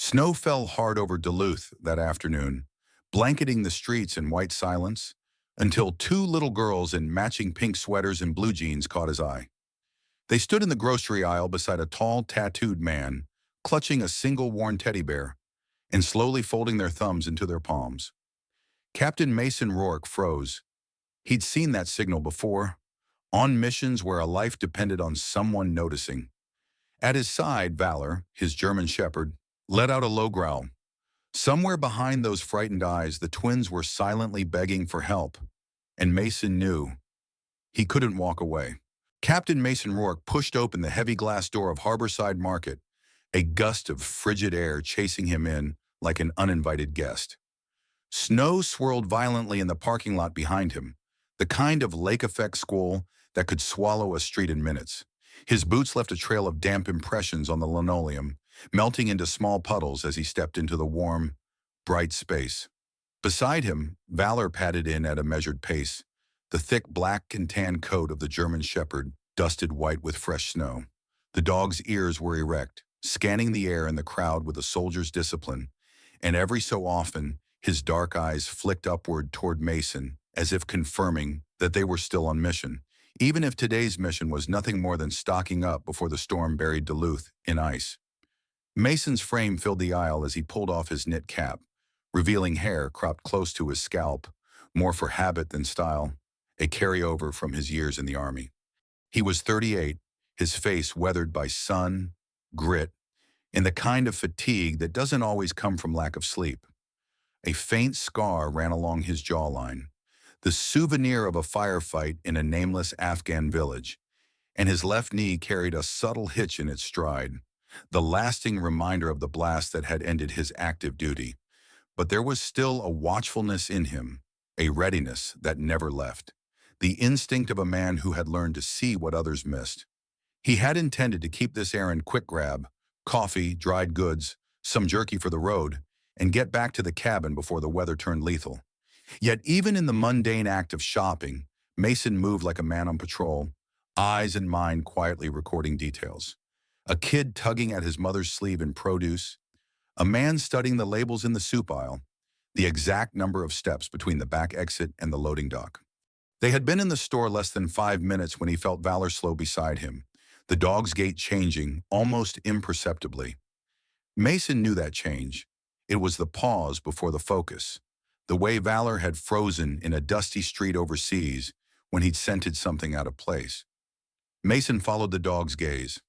Snow fell hard over Duluth that afternoon, blanketing the streets in white silence, until two little girls in matching pink sweaters and blue jeans caught his eye. They stood in the grocery aisle beside a tall, tattooed man, clutching a single worn teddy bear and slowly folding their thumbs into their palms. Captain Mason Rourke froze. He'd seen that signal before, on missions where a life depended on someone noticing. At his side, Valor, his German shepherd, let out a low growl. Somewhere behind those frightened eyes, the twins were silently begging for help, and Mason knew he couldn't walk away. Captain Mason Rourke pushed open the heavy glass door of Harborside Market, a gust of frigid air chasing him in like an uninvited guest. Snow swirled violently in the parking lot behind him, the kind of lake-effect squall that could swallow a street in minutes. His boots left a trail of damp impressions on the linoleum, melting into small puddles as he stepped into the warm, bright space. Beside him, Valor padded in at a measured pace, the thick black and tan coat of the German shepherd dusted white with fresh snow. The dog's ears were erect, scanning the air and the crowd with a soldier's discipline, and every so often, his dark eyes flicked upward toward Mason, as if confirming that they were still on mission, even if today's mission was nothing more than stocking up before the storm buried Duluth in ice. Mason's frame filled the aisle as he pulled off his knit cap, revealing hair cropped close to his scalp, more for habit than style, a carryover from his years in the Army. He was 38, his face weathered by sun, grit, and the kind of fatigue that doesn't always come from lack of sleep. A faint scar ran along his jawline, the souvenir of a firefight in a nameless Afghan village, and his left knee carried a subtle hitch in its stride, the lasting reminder of the blast that had ended his active duty. But there was still a watchfulness in him, a readiness that never left, the instinct of a man who had learned to see what others missed. He had intended to keep this errand quick grab, coffee, dried goods, some jerky for the road, and get back to the cabin before the weather turned lethal. Yet even in the mundane act of shopping, Mason moved like a man on patrol, eyes and mind quietly recording details. A kid tugging at his mother's sleeve in produce, a man studying the labels in the soup aisle, the exact number of steps between the back exit and the loading dock. They had been in the store less than 5 minutes when he felt Valor slow beside him, the dog's gait changing almost imperceptibly. Mason knew that change. It was the pause before the focus, the way Valor had frozen in a dusty street overseas when he'd scented something out of place. Mason followed the dog's gaze.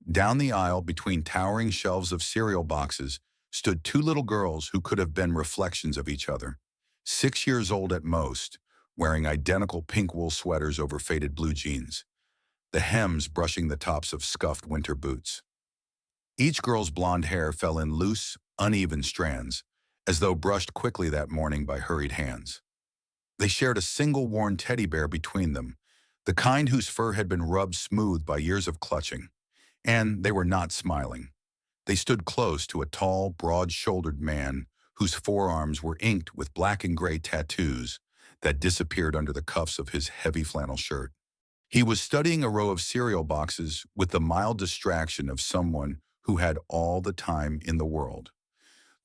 Down the aisle between towering shelves of cereal boxes stood two little girls who could have been reflections of each other, 6 years old at most, wearing identical pink wool sweaters over faded blue jeans, the hems brushing the tops of scuffed winter boots. Each girl's blonde hair fell in loose, uneven strands, as though brushed quickly that morning by hurried hands. They shared a single worn teddy bear between them, the kind whose fur had been rubbed smooth by years of clutching. And they were not smiling. They stood close to a tall, broad-shouldered man whose forearms were inked with black and gray tattoos that disappeared under the cuffs of his heavy flannel shirt. He was studying a row of cereal boxes with the mild distraction of someone who had all the time in the world.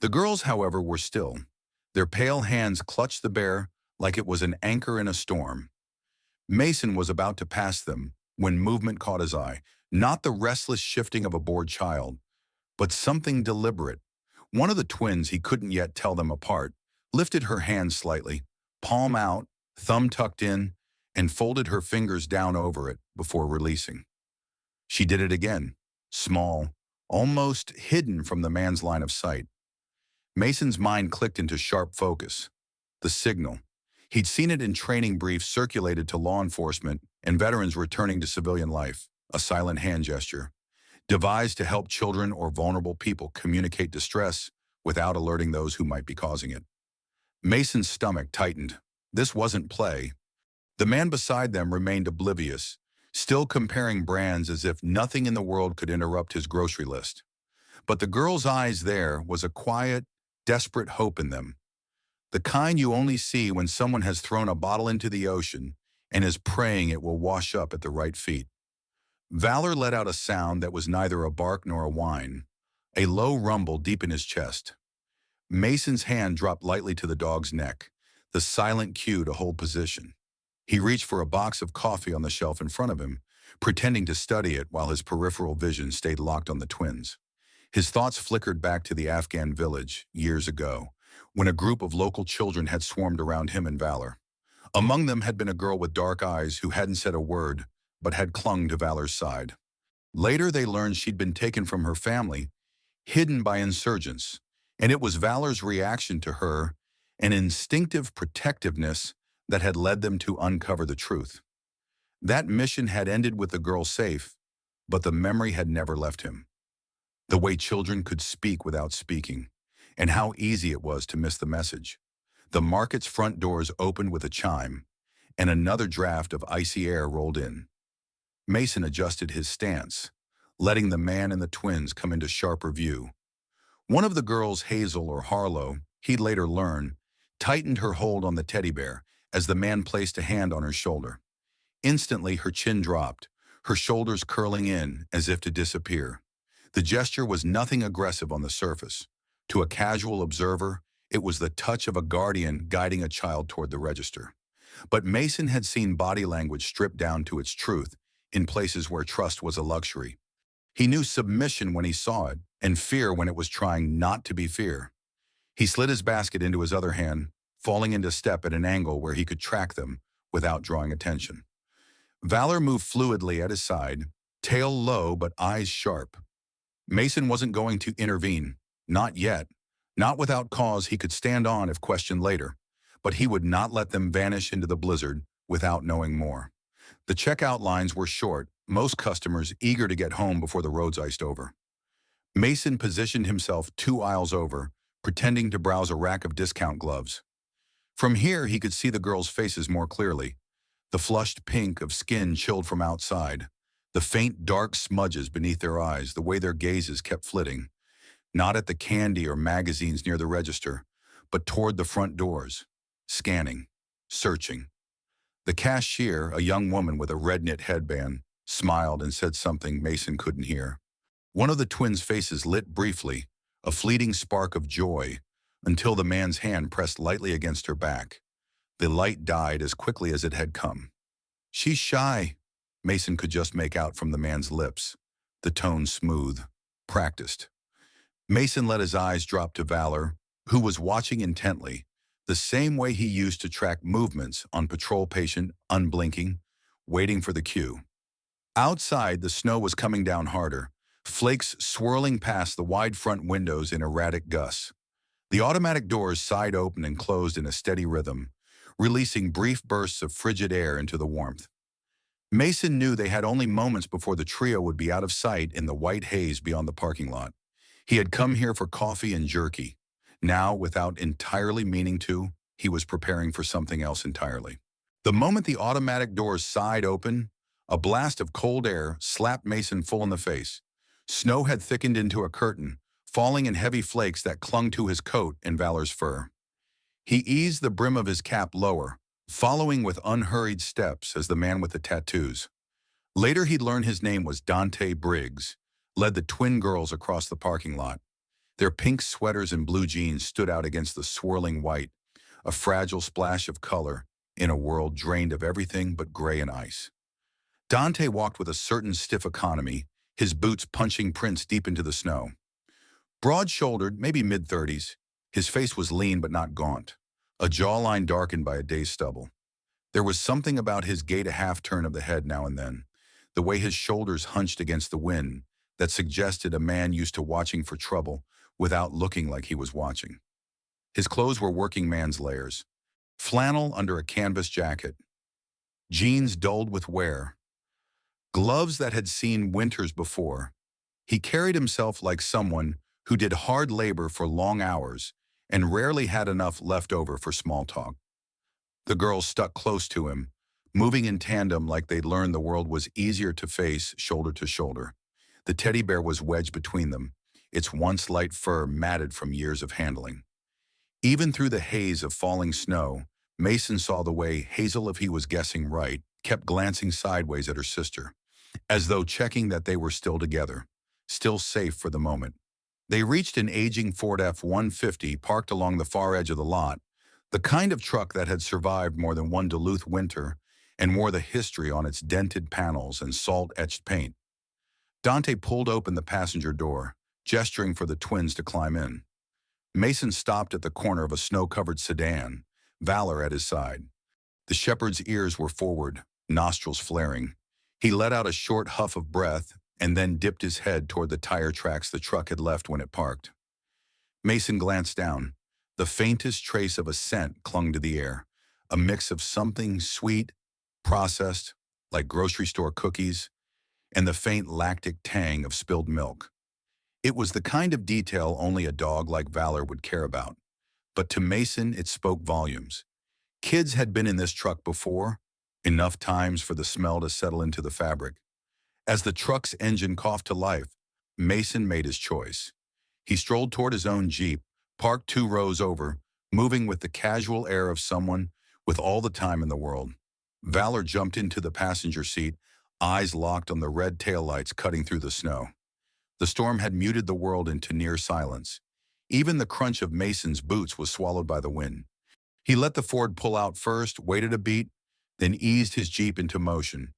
The girls, however, were still. Their pale hands clutched the bear like it was an anchor in a storm. Mason was about to pass them when movement caught his eye, not the restless shifting of a bored child, but something deliberate. One of the twins, he couldn't yet tell them apart, lifted her hand slightly, palm out, thumb tucked in, and folded her fingers down over it before releasing. She did it again, small, almost hidden from the man's line of sight. Mason's mind clicked into sharp focus. The signal. He'd seen it in training briefs circulated to law enforcement and veterans returning to civilian life, a silent hand gesture, devised to help children or vulnerable people communicate distress without alerting those who might be causing it. Mason's stomach tightened. This wasn't play. The man beside them remained oblivious, still comparing brands as if nothing in the world could interrupt his grocery list. But the girl's eyes there was a quiet, desperate hope in them, the kind you only see when someone has thrown a bottle into the ocean and is praying it will wash up at the right feet. Valor let out a sound that was neither a bark nor a whine, A low rumble deep in his chest. Mason's hand dropped lightly to the dog's neck, the silent cue to hold position. He reached for a box of coffee on the shelf in front of him, pretending to study it while his peripheral vision stayed locked on the twins. His thoughts flickered back to the Afghan village, years ago, when a group of local children had swarmed around him and Valor. Among them had been a girl with dark eyes who hadn't said a word, but had clung to Valor's side. Later they learned she'd been taken from her family, hidden by insurgents, and it was Valor's reaction to her, an instinctive protectiveness, that had led them to uncover the truth. That mission had ended with the girl safe, but the memory had never left him. The way children could speak without speaking, and how easy it was to miss the message. The market's front doors opened with a chime, and another draft of icy air rolled in. Mason adjusted his stance, letting the man and the twins come into sharper view. One of the girls, Hazel or Harlow, he'd later learn, tightened her hold on the teddy bear as the man placed a hand on her shoulder. Instantly, her chin dropped, her shoulders curling in as if to disappear. The gesture was nothing aggressive on the surface. To a casual observer, it was the touch of a guardian guiding a child toward the register. But Mason had seen body language stripped down to its truth in places where trust was a luxury. He knew submission when he saw it, and fear when it was trying not to be fear. He slid his basket into his other hand, falling into step at an angle where he could track them without drawing attention. Valor moved fluidly at his side, tail low but eyes sharp. Mason wasn't going to intervene, not yet, not without cause he could stand on if questioned later, but he would not let them vanish into the blizzard without knowing more. The checkout lines were short, most customers eager to get home before the roads iced over. Mason positioned himself 2 aisles over, pretending to browse a rack of discount gloves. From here, he could see the girls' faces more clearly, the flushed pink of skin chilled from outside, the faint dark smudges beneath their eyes, the way their gazes kept flitting, not at the candy or magazines near the register, but toward the front doors, scanning, searching. The cashier, a young woman with a red-knit headband, smiled and said something Mason couldn't hear. One of the twins' faces lit briefly, a fleeting spark of joy, until the man's hand pressed lightly against her back. The light died as quickly as it had come. "She's shy," Mason could just make out from the man's lips, the tone smooth, practiced. Mason let his eyes drop to Valor, who was watching intently, the same way he used to track movements on patrol patient, unblinking, waiting for the cue. Outside, the snow was coming down harder, flakes swirling past the wide front windows in erratic gusts. The automatic doors sighed open and closed in a steady rhythm, releasing brief bursts of frigid air into the warmth. Mason knew they had only moments before the trio would be out of sight in the white haze beyond the parking lot. He had come here for coffee and jerky. Now, without entirely meaning to, he was preparing for something else entirely. The moment the automatic doors sighed open, a blast of cold air slapped Mason full in the face. Snow had thickened into a curtain, falling in heavy flakes that clung to his coat and Valor's fur. He eased the brim of his cap lower, following with unhurried steps as the man with the tattoos. Later he'd learn his name was Dante Briggs, led the twin girls across the parking lot. Their pink sweaters and blue jeans stood out against the swirling white, a fragile splash of color in a world drained of everything but gray and ice. Dante walked with a certain stiff economy, his boots punching prints deep into the snow. Broad-shouldered, maybe mid-30s, his face was lean but not gaunt, a jawline darkened by a day's stubble. There was something about his gait, a half-turn of the head now and then, the way his shoulders hunched against the wind, that suggested a man used to watching for trouble without looking like he was watching. His clothes were working man's layers, flannel under a canvas jacket, jeans dulled with wear, gloves that had seen winters before. He carried himself like someone who did hard labor for long hours and rarely had enough left over for small talk. The girls stuck close to him, moving in tandem like they'd learned the world was easier to face shoulder to shoulder. The teddy bear was wedged between them, its once light fur matted from years of handling. Even through the haze of falling snow, Mason saw the way Hazel, if he was guessing right, kept glancing sideways at her sister, as though checking that they were still together, still safe for the moment. They reached an aging Ford F-150 parked along the far edge of the lot, the kind of truck that had survived more than one Duluth winter and wore the history on its dented panels and salt-etched paint. Dante pulled open the passenger door, gesturing for the twins to climb in. Mason stopped at the corner of a snow-covered sedan, Valor at his side. The shepherd's ears were forward, nostrils flaring. He let out a short huff of breath and then dipped his head toward the tire tracks the truck had left when it parked. Mason glanced down. The faintest trace of a scent clung to the air, a mix of something sweet, processed, like grocery store cookies, and the faint lactic tang of spilled milk. It was the kind of detail only a dog like Valor would care about. But to Mason, it spoke volumes. Kids had been in this truck before, enough times for the smell to settle into the fabric. As the truck's engine coughed to life, Mason made his choice. He strolled toward his own Jeep, parked 2 rows over, moving with the casual air of someone with all the time in the world. Valor jumped into the passenger seat, eyes locked on the red taillights cutting through the snow. The storm had muted the world into near silence. Even the crunch of Mason's boots was swallowed by the wind. He let the Ford pull out first, waited a beat, then eased his Jeep into motion,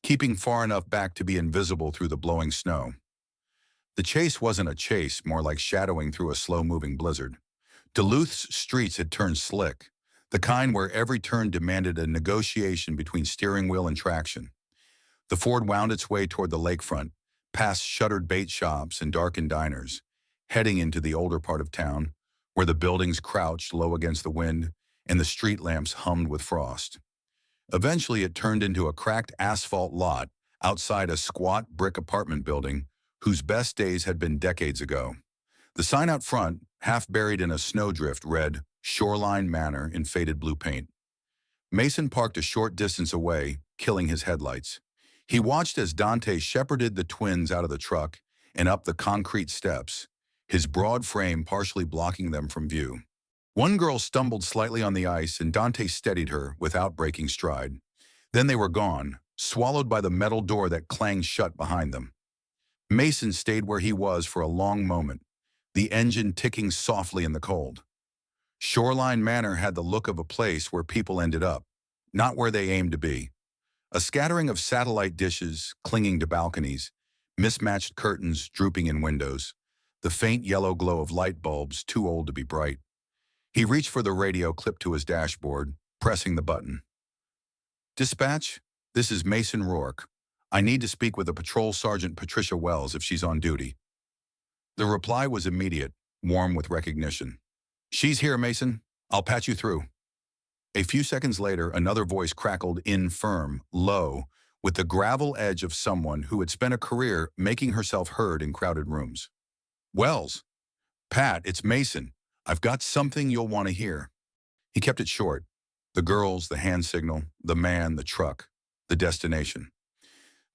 keeping far enough back to be invisible through the blowing snow. The chase wasn't a chase, more like shadowing through a slow-moving blizzard. Duluth's streets had turned slick, the kind where every turn demanded a negotiation between steering wheel and traction. The Ford wound its way toward the lakefront, past shuttered bait shops and darkened diners, heading into the older part of town, where the buildings crouched low against the wind and the street lamps hummed with frost. Eventually, it turned into a cracked asphalt lot outside a squat brick apartment building whose best days had been decades ago. The sign out front, half buried in a snowdrift, read Shoreline Manor in faded blue paint. Mason parked a short distance away, killing his headlights. He watched as Dante shepherded the twins out of the truck and up the concrete steps, his broad frame partially blocking them from view. One girl stumbled slightly on the ice and Dante steadied her without breaking stride. Then they were gone, swallowed by the metal door that clanged shut behind them. Mason stayed where he was for a long moment, the engine ticking softly in the cold. Shoreline Manor had the look of a place where people ended up, not where they aimed to be. A scattering of satellite dishes clinging to balconies, mismatched curtains drooping in windows, the faint yellow glow of light bulbs too old to be bright. He reached for the radio clipped to his dashboard, pressing the button. "Dispatch, this is Mason Rourke. I need to speak with a Patrol Sergeant Patricia Wells if she's on duty." The reply was immediate, warm with recognition. "She's here, Mason. I'll patch you through." A few seconds later, another voice crackled in firm, low, with the gravel edge of someone who had spent a career making herself heard in crowded rooms. "Wells. Pat, it's Mason. I've got something you'll want to hear." He kept it short. The girls, the hand signal, the man, the truck, the destination.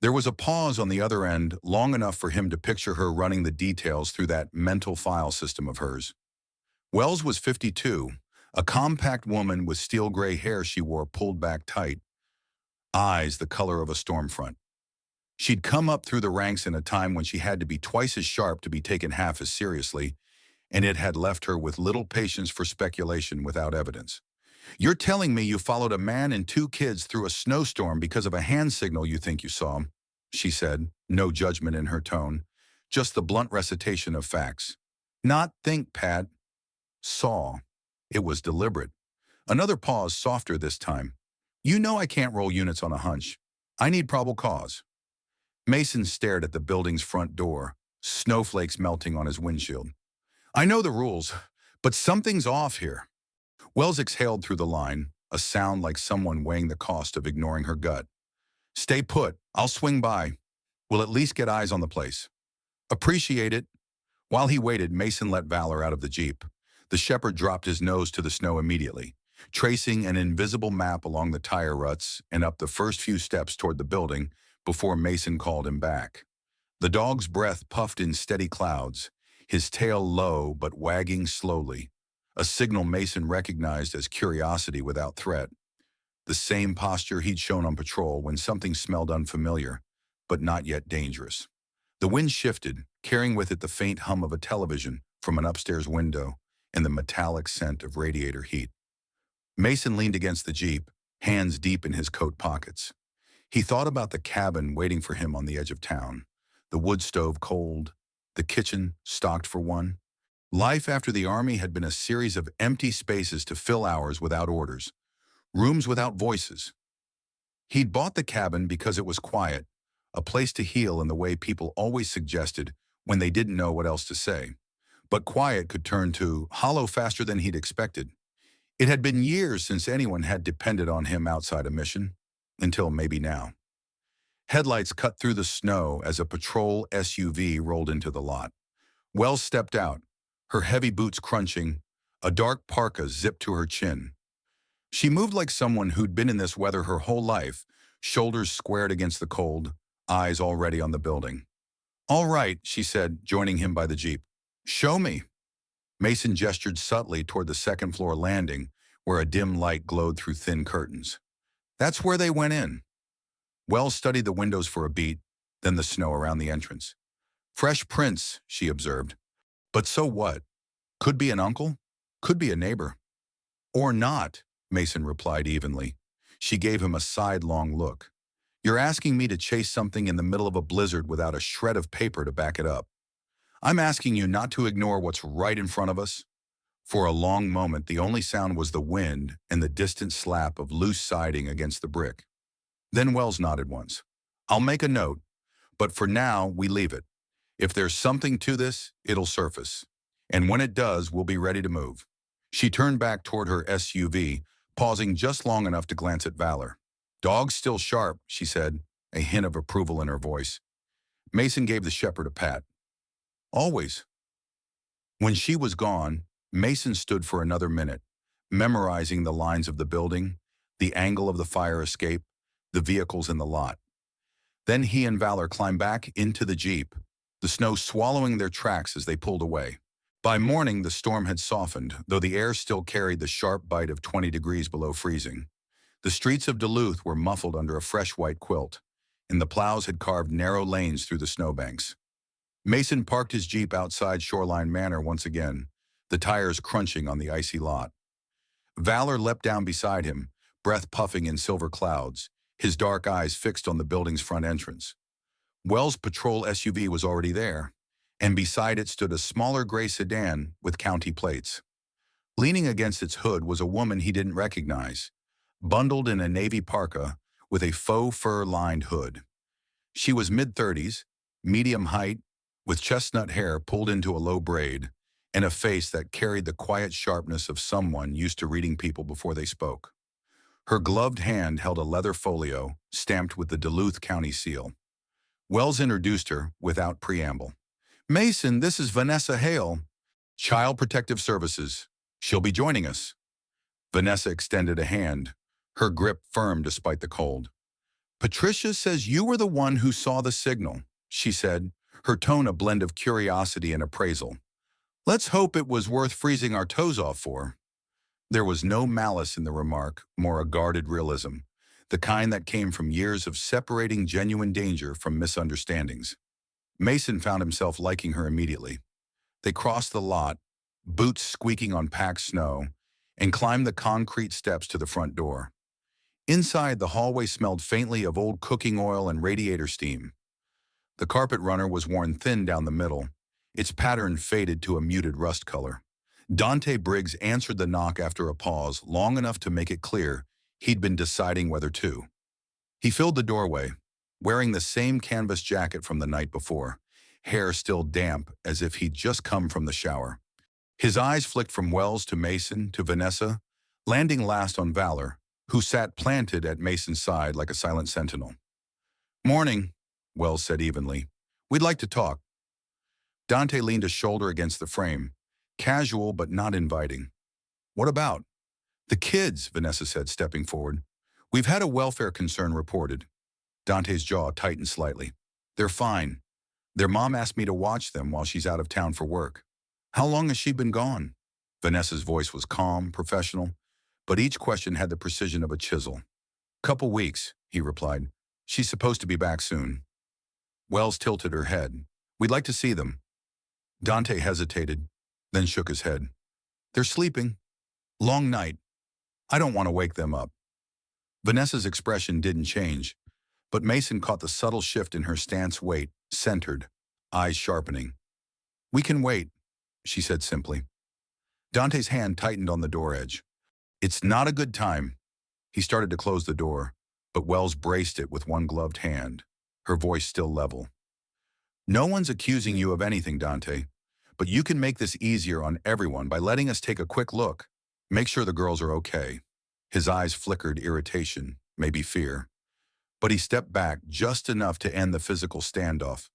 There was a pause on the other end, long enough for him to picture her running the details through that mental file system of hers. Wells was 52, a compact woman with steel gray hair she wore pulled back tight, eyes the color of a storm front. She'd come up through the ranks in a time when she had to be twice as sharp to be taken half as seriously, and it had left her with little patience for speculation without evidence. "You're telling me you followed a man and 2 kids through a snowstorm because of a hand signal you think you saw," she said, no judgment in her tone, just the blunt recitation of facts. "Not think, Pat. Saw." It was deliberate. Another pause, softer this time. "You know I can't roll units on a hunch. I need probable cause." Mason stared at the building's front door, snowflakes melting on his windshield. "I know the rules, but something's off here." Wells exhaled through the line, a sound like someone weighing the cost of ignoring her gut. "Stay put. I'll swing by. We'll at least get eyes on the place." "Appreciate it." While he waited, Mason let Valor out of the Jeep. The shepherd dropped his nose to the snow immediately, tracing an invisible map along the tire ruts and up the first few steps toward the building before Mason called him back. The dog's breath puffed in steady clouds, his tail low but wagging slowly, a signal Mason recognized as curiosity without threat. The same posture he'd shown on patrol when something smelled unfamiliar, but not yet dangerous. The wind shifted, carrying with it the faint hum of a television from an upstairs window and the metallic scent of radiator heat. Mason leaned against the Jeep, hands deep in his coat pockets. He thought about the cabin waiting for him on the edge of town, the wood stove cold, the kitchen stocked for one. Life after the army had been a series of empty spaces to fill hours without orders, rooms without voices. He'd bought the cabin because it was quiet, a place to heal in the way people always suggested when they didn't know what else to say. But quiet could turn to hollow faster than he'd expected. It had been years since anyone had depended on him outside a mission, until maybe now. Headlights cut through the snow as a patrol SUV rolled into the lot. Wells stepped out, her heavy boots crunching, a dark parka zipped to her chin. She moved like someone who'd been in this weather her whole life, shoulders squared against the cold, eyes already on the building. "All right," she said, joining him by the Jeep. "Show me." Mason gestured subtly toward the second-floor landing, where a dim light glowed through thin curtains. "That's where they went in." Wells studied the windows for a beat, then the snow around the entrance. "Fresh prints," she observed. "But so what? Could be an uncle, could be a neighbor." "Or not," Mason replied evenly. She gave him a sidelong look. "You're asking me to chase something in the middle of a blizzard without a shred of paper to back it up. I'm asking you not to ignore what's right in front of us." For a long moment, the only sound was the wind and the distant slap of loose siding against the brick. Then Wells nodded once. "I'll make a note, but for now, we leave it. If there's something to this, it'll surface. And when it does, we'll be ready to move." She turned back toward her SUV, pausing just long enough to glance at Valor. "Dog's still sharp," she said, a hint of approval in her voice. Mason gave the shepherd a pat. "Always." When she was gone, Mason stood for another minute, memorizing the lines of the building, the angle of the fire escape, the vehicles in the lot. Then he and Valor climbed back into the Jeep, the snow swallowing their tracks as they pulled away. By morning, the storm had softened, though the air still carried the sharp bite of 20 degrees below freezing. The streets of Duluth were muffled under a fresh white quilt, and the plows had carved narrow lanes through the snowbanks. Mason parked his Jeep outside Shoreline Manor once again, the tires crunching on the icy lot. Valor leapt down beside him, breath puffing in silver clouds, his dark eyes fixed on the building's front entrance. Wells' patrol SUV was already there, and beside it stood a smaller gray sedan with county plates. Leaning against its hood was a woman he didn't recognize, bundled in a navy parka with a faux fur-lined hood. She was mid-30s, medium height, with chestnut hair pulled into a low braid, and a face that carried the quiet sharpness of someone used to reading people before they spoke. Her gloved hand held a leather folio stamped with the Duluth County seal. Wells introduced her without preamble. "Mason, this is Vanessa Hale, Child Protective Services. She'll be joining us." Vanessa extended a hand, her grip firm despite the cold. "Patricia says you were the one who saw the signal," she said, her tone a blend of curiosity and appraisal. "Let's hope it was worth freezing our toes off for." There was no malice in the remark, more a guarded realism, the kind that came from years of separating genuine danger from misunderstandings. Mason found himself liking her immediately. They crossed the lot, boots squeaking on packed snow, and climbed the concrete steps to the front door. Inside, the hallway smelled faintly of old cooking oil and radiator steam. The carpet runner was worn thin down the middle, its pattern faded to a muted rust color. Dante Briggs answered the knock after a pause long enough to make it clear he'd been deciding whether to. He filled the doorway, wearing the same canvas jacket from the night before, hair still damp as if he'd just come from the shower. His eyes flicked from Wells to Mason to Vanessa, landing last on Valor, who sat planted at Mason's side like a silent sentinel. "Morning," Wells said evenly. "We'd like to talk." Dante leaned a shoulder against the frame, casual but not inviting. "What about?" "The kids," Vanessa said, stepping forward. "We've had a welfare concern reported." Dante's jaw tightened slightly. "They're fine. Their mom asked me to watch them while she's out of town for work." "How long has she been gone?" Vanessa's voice was calm, professional, but each question had the precision of a chisel. "Couple weeks," he replied. "She's supposed to be back soon." Wells tilted her head. We'd like to see them. Dante hesitated, then shook his head. They're sleeping. Long night. I don't want to wake them up. Vanessa's expression didn't change, but Mason caught the subtle shift in her stance, weight, centered, eyes sharpening. We can wait, she said simply. Dante's hand tightened on the door edge. It's not a good time. He started to close the door, but Wells braced it with one gloved hand, her voice still level. No one's accusing you of anything, Dante, but you can make this easier on everyone by letting us take a quick look. Make sure the girls are okay. His eyes flickered irritation, maybe fear. But he stepped back just enough to end the physical standoff.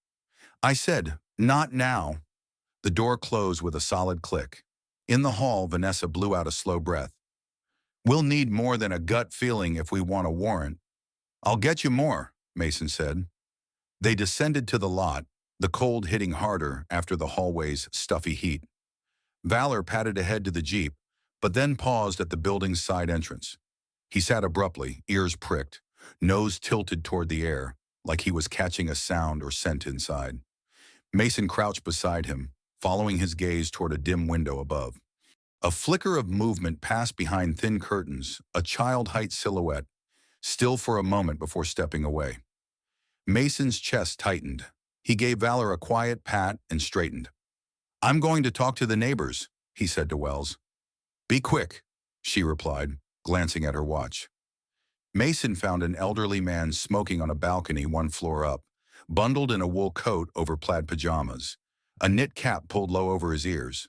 I said, not now. The door closed with a solid click. In the hall, Vanessa blew out a slow breath. We'll need more than a gut feeling if we want a warrant. I'll get you more, Mason said. They descended to the lot, the cold hitting harder after the hallway's stuffy heat. Valor padded ahead to the Jeep, but then paused at the building's side entrance. He sat abruptly, ears pricked, nose tilted toward the air, like he was catching a sound or scent inside. Mason crouched beside him, following his gaze toward a dim window above. A flicker of movement passed behind thin curtains, a child-height silhouette, still for a moment before stepping away. Mason's chest tightened. He gave Valor a quiet pat and straightened. I'm going to talk to the neighbors, he said to Wells. Be quick, she replied, glancing at her watch. Mason found an elderly man smoking on a balcony one floor up, bundled in a wool coat over plaid pajamas, a knit cap pulled low over his ears.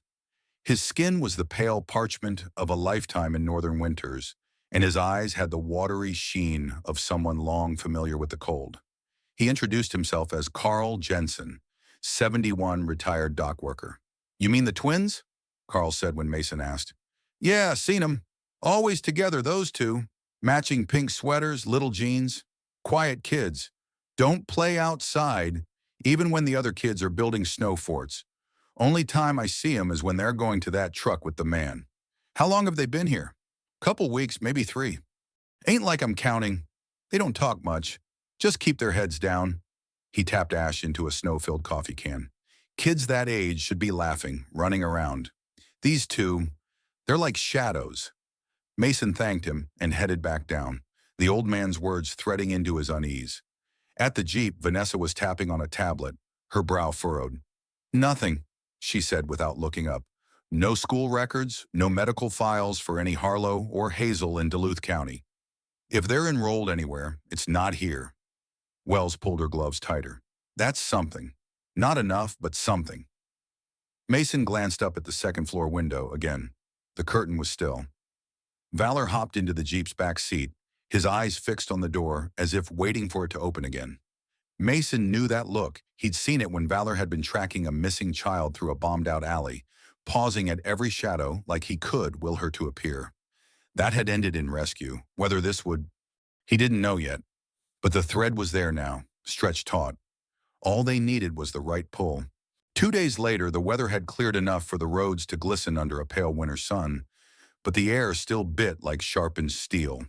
His skin was the pale parchment of a lifetime in northern winters, and his eyes had the watery sheen of someone long familiar with the cold. He introduced himself as Carl Jensen, 71 retired dock worker. You mean the twins? Carl said when Mason asked. Yeah, seen 'em. Always together, those two. Matching pink sweaters, little jeans. Quiet kids. Don't play outside, even when the other kids are building snow forts. Only time I see 'em is when they're going to that truck with the man. How long have they been here? Couple weeks, maybe 3. Ain't like I'm counting. They don't talk much. Just keep their heads down. He tapped ash into a snow-filled coffee can. Kids that age should be laughing, running around. These two, they're like shadows. Mason thanked him and headed back down, the old man's words threading into his unease. At the Jeep, Vanessa was tapping on a tablet, her brow furrowed. Nothing, she said without looking up. No school records, no medical files for any Harlow or Hazel in Duluth County. If they're enrolled anywhere, it's not here. Wells pulled her gloves tighter. That's something. Not enough, but something. Mason glanced up at the second-floor window again. The curtain was still. Valor hopped into the Jeep's back seat, his eyes fixed on the door as if waiting for it to open again. Mason knew that look. He'd seen it when Valor had been tracking a missing child through a bombed-out alley, pausing at every shadow like he could will her to appear. That had ended in rescue. Whether this would... He didn't know yet. But the thread was there now, stretched taut. All they needed was the right pull. 2 days later, the weather had cleared enough for the roads to glisten under a pale winter sun, but the air still bit like sharpened steel.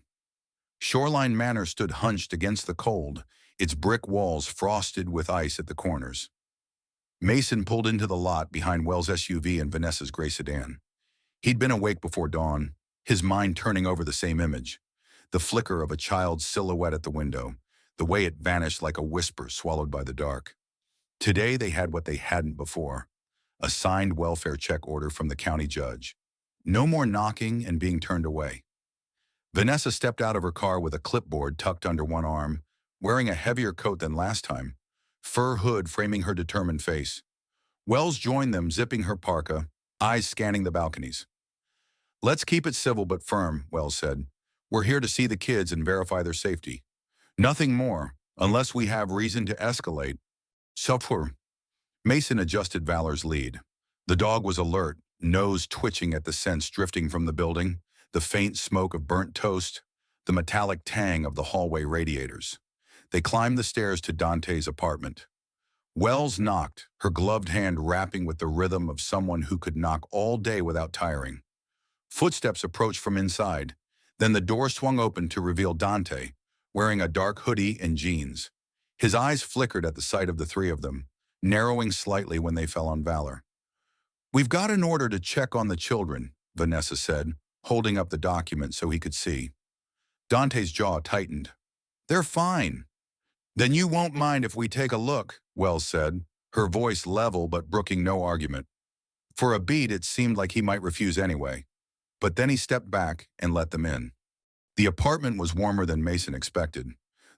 Shoreline Manor stood hunched against the cold, its brick walls frosted with ice at the corners. Mason pulled into the lot behind Wells' SUV and Vanessa's gray sedan. He'd been awake before dawn, his mind turning over the same image, the flicker of a child's silhouette at the window, the way it vanished like a whisper swallowed by the dark. Today they had what they hadn't before, a signed welfare check order from the county judge. No more knocking and being turned away. Vanessa stepped out of her car with a clipboard tucked under one arm, wearing a heavier coat than last time, fur hood framing her determined face. Wells joined them, zipping her parka, eyes scanning the balconies. Let's keep it civil but firm, Wells said. We're here to see the kids and verify their safety. Nothing more, unless we have reason to escalate. Supper. Mason adjusted Valor's lead. The dog was alert, nose twitching at the scents drifting from the building, the faint smoke of burnt toast, the metallic tang of the hallway radiators. They climbed the stairs to Dante's apartment. Wells knocked, her gloved hand rapping with the rhythm of someone who could knock all day without tiring. Footsteps approached from inside. Then the door swung open to reveal Dante, wearing a dark hoodie and jeans. His eyes flickered at the sight of the three of them, narrowing slightly when they fell on Valor. "We've got an order to check on the children," Vanessa said, holding up the document so he could see. Dante's jaw tightened. "They're fine." "Then you won't mind if we take a look," Wells said, her voice level but brooking no argument. For a beat, it seemed like he might refuse anyway, but then he stepped back and let them in. The apartment was warmer than Mason expected,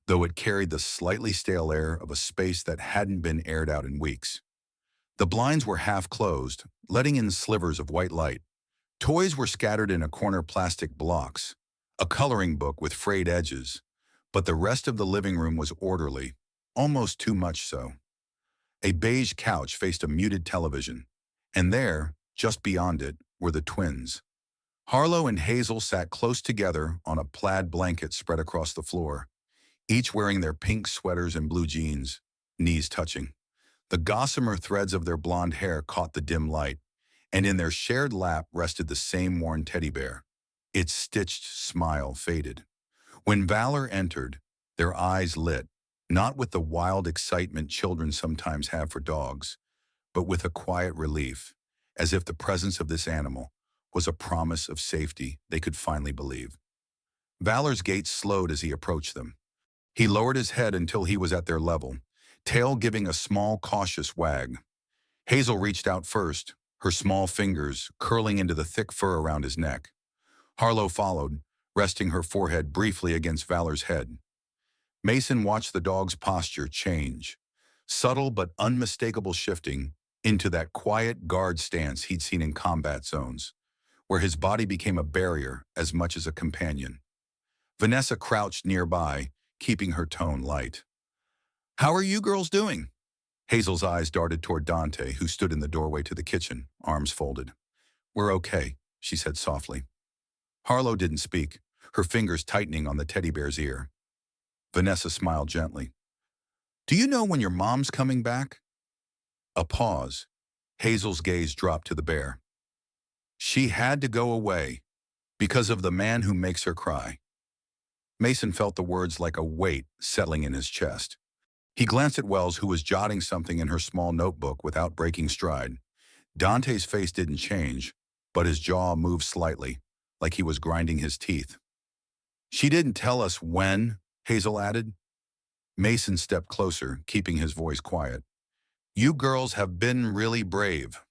though it carried the slightly stale air of a space that hadn't been aired out in weeks. The blinds were half closed, letting in slivers of white light. Toys were scattered in a corner plastic blocks, a coloring book with frayed edges, but the rest of the living room was orderly, almost too much so. A beige couch faced a muted television, and there, just beyond it, were the twins. Harlow and Hazel sat close together on a plaid blanket spread across the floor, each wearing their pink sweaters and blue jeans, knees touching. The gossamer threads of their blonde hair caught the dim light, and in their shared lap rested the same worn teddy bear. Its stitched smile faded. When Valor entered, their eyes lit, not with the wild excitement children sometimes have for dogs, but with a quiet relief, as if the presence of this animal was a promise of safety they could finally believe. Valor's gait slowed as he approached them. He lowered his head until he was at their level, tail giving a small, cautious wag. Hazel reached out first, her small fingers curling into the thick fur around his neck. Harlow followed, resting her forehead briefly against Valor's head. Mason watched the dog's posture change, subtle but unmistakable shifting into that quiet guard stance he'd seen in combat zones, where his body became a barrier as much as a companion. Vanessa crouched nearby, keeping her tone light. "How are you girls doing?" Hazel's eyes darted toward Dante, who stood in the doorway to the kitchen, arms folded. "We're okay," she said softly. Harlow didn't speak, her fingers tightening on the teddy bear's ear. Vanessa smiled gently. "Do you know when your mom's coming back?" A pause. Hazel's gaze dropped to the bear. "She had to go away because of the man who makes her cry." Mason felt the words like a weight settling in his chest. He glanced at Wells, who was jotting something in her small notebook without breaking stride. Dante's face didn't change, but his jaw moved slightly, like he was grinding his teeth. "She didn't tell us when," Hazel added. Mason stepped closer, keeping his voice quiet. "You girls have been really brave."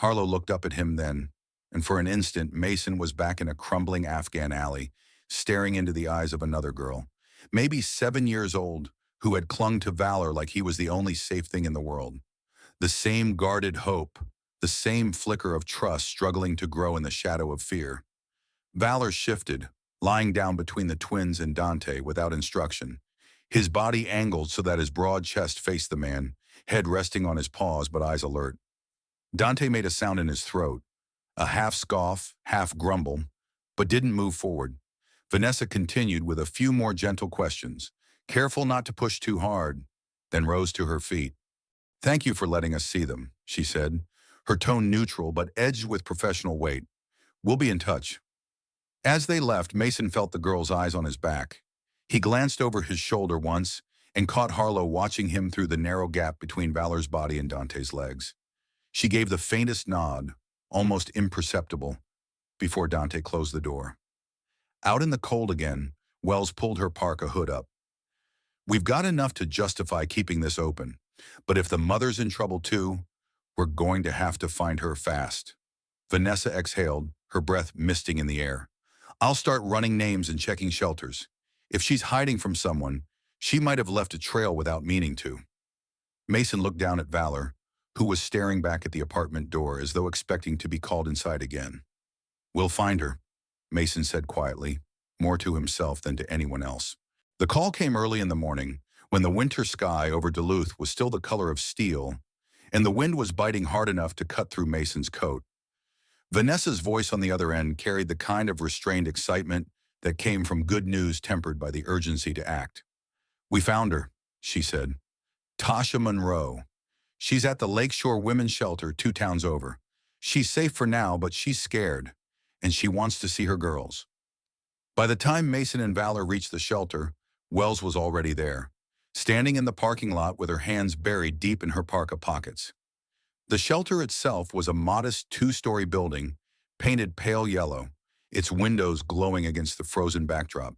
Harlow looked up at him then, and for an instant Mason was back in a crumbling Afghan alley, staring into the eyes of another girl, maybe 7 years old, who had clung to Valor like he was the only safe thing in the world. The same guarded hope, the same flicker of trust struggling to grow in the shadow of fear. Valor shifted, lying down between the twins and Dante without instruction, his body angled so that his broad chest faced the man, head resting on his paws but eyes alert. Dante made a sound in his throat, a half scoff, half grumble, but didn't move forward. Vanessa continued with a few more gentle questions, careful not to push too hard, then rose to her feet. "Thank you for letting us see them," she said, her tone neutral but edged with professional weight. "We'll be in touch." As they left, Mason felt the girl's eyes on his back. He glanced over his shoulder once and caught Harlow watching him through the narrow gap between Valor's body and Dante's legs. She gave the faintest nod, almost imperceptible, before Dante closed the door. Out in the cold again, Wells pulled her parka hood up. "We've got enough to justify keeping this open, but if the mother's in trouble too, we're going to have to find her fast." Vanessa exhaled, her breath misting in the air. "I'll start running names and checking shelters. If she's hiding from someone, she might have left a trail without meaning to." Mason looked down at Valor, who was staring back at the apartment door as though expecting to be called inside again. "We'll find her," Mason said quietly, more to himself than to anyone else. The call came early in the morning, when the winter sky over Duluth was still the color of steel, and the wind was biting hard enough to cut through Mason's coat. Vanessa's voice on the other end carried the kind of restrained excitement that came from good news tempered by the urgency to act. "We found her," she said. "Tasha Monroe. She's at the Lakeshore Women's Shelter 2 towns over. She's safe for now, but she's scared, and she wants to see her girls." By the time Mason and Valor reached the shelter, Wells was already there, standing in the parking lot with her hands buried deep in her parka pockets. The shelter itself was a modest two-story building, painted pale yellow, its windows glowing against the frozen backdrop.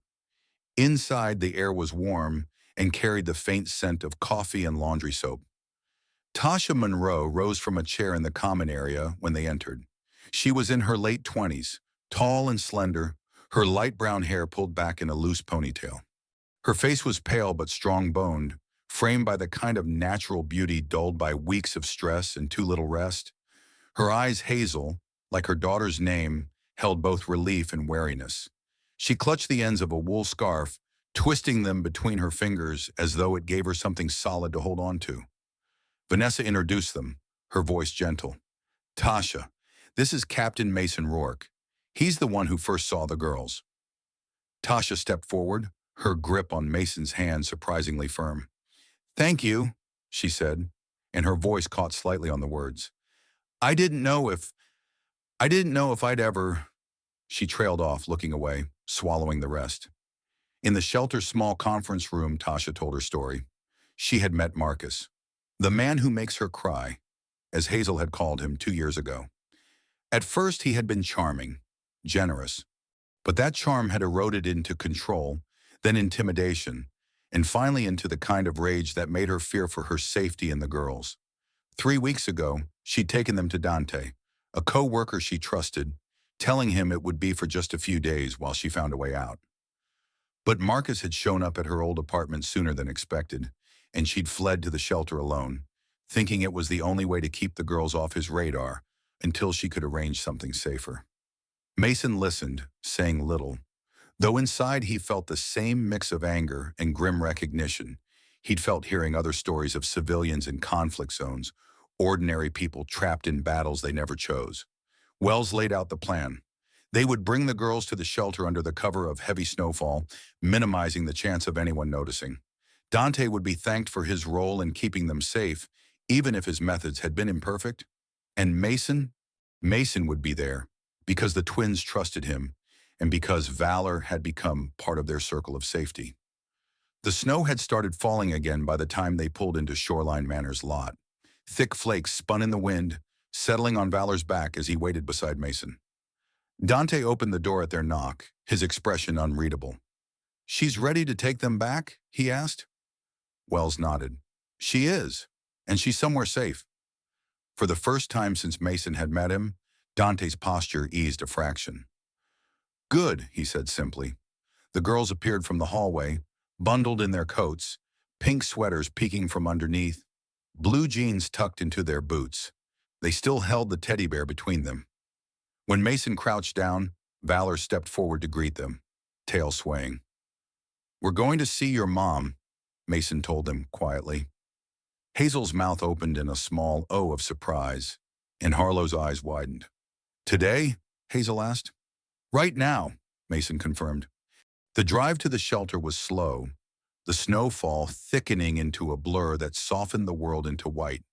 Inside, the air was warm and carried the faint scent of coffee and laundry soap. Tasha Monroe rose from a chair in the common area when they entered. She was in her late 20s, tall and slender, her light brown hair pulled back in a loose ponytail. Her face was pale but strong-boned, framed by the kind of natural beauty dulled by weeks of stress and too little rest. Her eyes, hazel, like her daughter's name, held both relief and wariness. She clutched the ends of a wool scarf, twisting them between her fingers as though it gave her something solid to hold on to. Vanessa introduced them, her voice gentle. Tasha, this is Captain Mason Rourke. He's the one who first saw the girls. Tasha stepped forward, her grip on Mason's hand surprisingly firm. Thank you, she said, and her voice caught slightly on the words. I didn't know if I'd ever. She trailed off, looking away, swallowing the rest. In the shelter's small conference room, Tasha told her story. She had met Marcus, the man who makes her cry, as Hazel had called him 2 years ago. At first, he had been charming, generous, but that charm had eroded into control, then intimidation, and finally into the kind of rage that made her fear for her safety and the girls. 3 weeks ago, she'd taken them to Dante, a co-worker she trusted, telling him it would be for just a few days while she found a way out. But Marcus had shown up at her old apartment sooner than expected, and she'd fled to the shelter alone, thinking it was the only way to keep the girls off his radar until she could arrange something safer. Mason listened, saying little, though inside he felt the same mix of anger and grim recognition he'd felt hearing other stories of civilians in conflict zones, ordinary people trapped in battles they never chose. Wells laid out the plan. They would bring the girls to the shelter under the cover of heavy snowfall, minimizing the chance of anyone noticing. Dante would be thanked for his role in keeping them safe, even if his methods had been imperfect. And Mason would be there, because the twins trusted him, and because Valor had become part of their circle of safety. The snow had started falling again by the time they pulled into Shoreline Manor's lot. Thick flakes spun in the wind, settling on Valor's back as he waited beside Mason. Dante opened the door at their knock, his expression unreadable. "She's ready to take them back?" he asked. Wells nodded. "She is, and she's somewhere safe." For the first time since Mason had met him, Dante's posture eased a fraction. "Good," he said simply. The girls appeared from the hallway, bundled in their coats, pink sweaters peeking from underneath, blue jeans tucked into their boots. They still held the teddy bear between them. When Mason crouched down, Valor stepped forward to greet them, tail swaying. "We're going to see your mom," Mason told them quietly. Hazel's mouth opened in a small O of surprise, and Harlow's eyes widened. "Today?" Hazel asked. "Right now," Mason confirmed. The drive to the shelter was slow, the snowfall thickening into a blur that softened the world into white.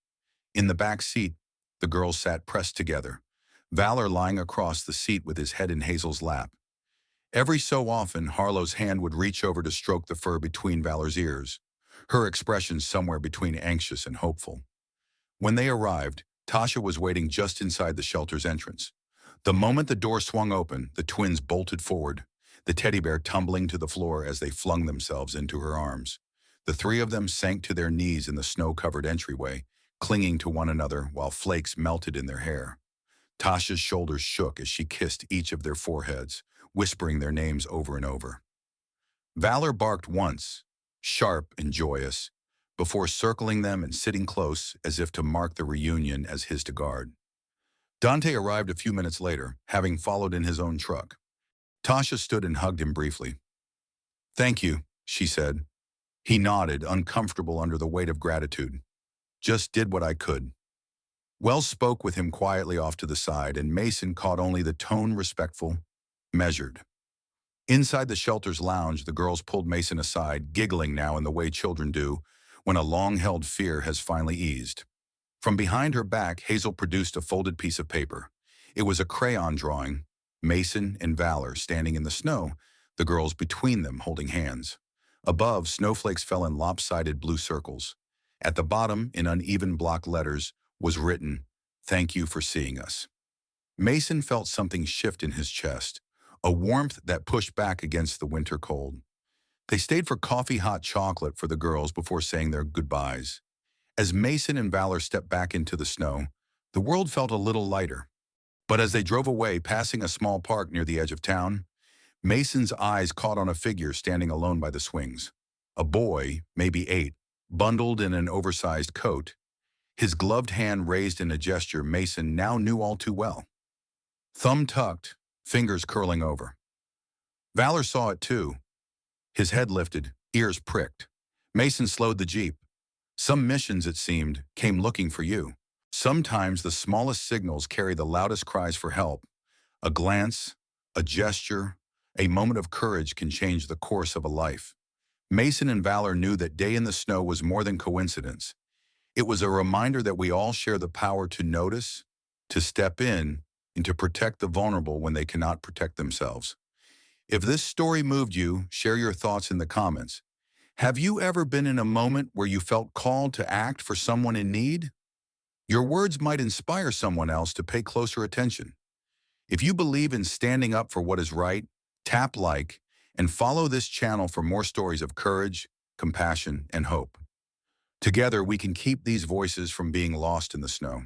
In the back seat, the girls sat pressed together, Valor lying across the seat with his head in Hazel's lap. Every so often, Harlow's hand would reach over to stroke the fur between Valor's ears, her expression somewhere between anxious and hopeful. When they arrived, Tasha was waiting just inside the shelter's entrance. The moment the door swung open, the twins bolted forward, the teddy bear tumbling to the floor as they flung themselves into her arms. The three of them sank to their knees in the snow-covered entryway, clinging to one another while flakes melted in their hair. Tasha's shoulders shook as she kissed each of their foreheads, whispering their names over and over. Valor barked once, sharp and joyous, before circling them and sitting close as if to mark the reunion as his to guard. Dante arrived a few minutes later, having followed in his own truck. Tasha stood and hugged him briefly. "Thank you," she said. He nodded, uncomfortable under the weight of gratitude. "Just did what I could." Wells spoke with him quietly off to the side, and Mason caught only the tone respectful, measured. Inside the shelter's lounge, the girls pulled Mason aside, giggling now in the way children do when a long-held fear has finally eased. From behind her back, Hazel produced a folded piece of paper. It was a crayon drawing, Mason and Valor standing in the snow, the girls between them holding hands. Above, snowflakes fell in lopsided blue circles. At the bottom, in uneven block letters, was written, "Thank you for seeing us." Mason felt something shift in his chest, a warmth that pushed back against the winter cold. They stayed for coffee-hot chocolate for the girls before saying their goodbyes. As Mason and Valor stepped back into the snow, the world felt a little lighter. But as they drove away, passing a small park near the edge of town, Mason's eyes caught on a figure standing alone by the swings. A boy, maybe 8, bundled in an oversized coat, his gloved hand raised in a gesture Mason now knew all too well. Thumb tucked, fingers curling over. Valor saw it too. His head lifted, ears pricked. Mason slowed the Jeep. Some missions, it seemed, came looking for you. Sometimes the smallest signals carry the loudest cries for help. A glance, a gesture, a moment of courage can change the course of a life. Mason and Valor knew that Day in the Snow was more than coincidence. It was a reminder that we all share the power to notice, to step in, and to protect the vulnerable when they cannot protect themselves. If this story moved you, share your thoughts in the comments. Have you ever been in a moment where you felt called to act for someone in need? Your words might inspire someone else to pay closer attention. If you believe in standing up for what is right, tap like and follow this channel for more stories of courage, compassion, and hope. Together, we can keep these voices from being lost in the snow.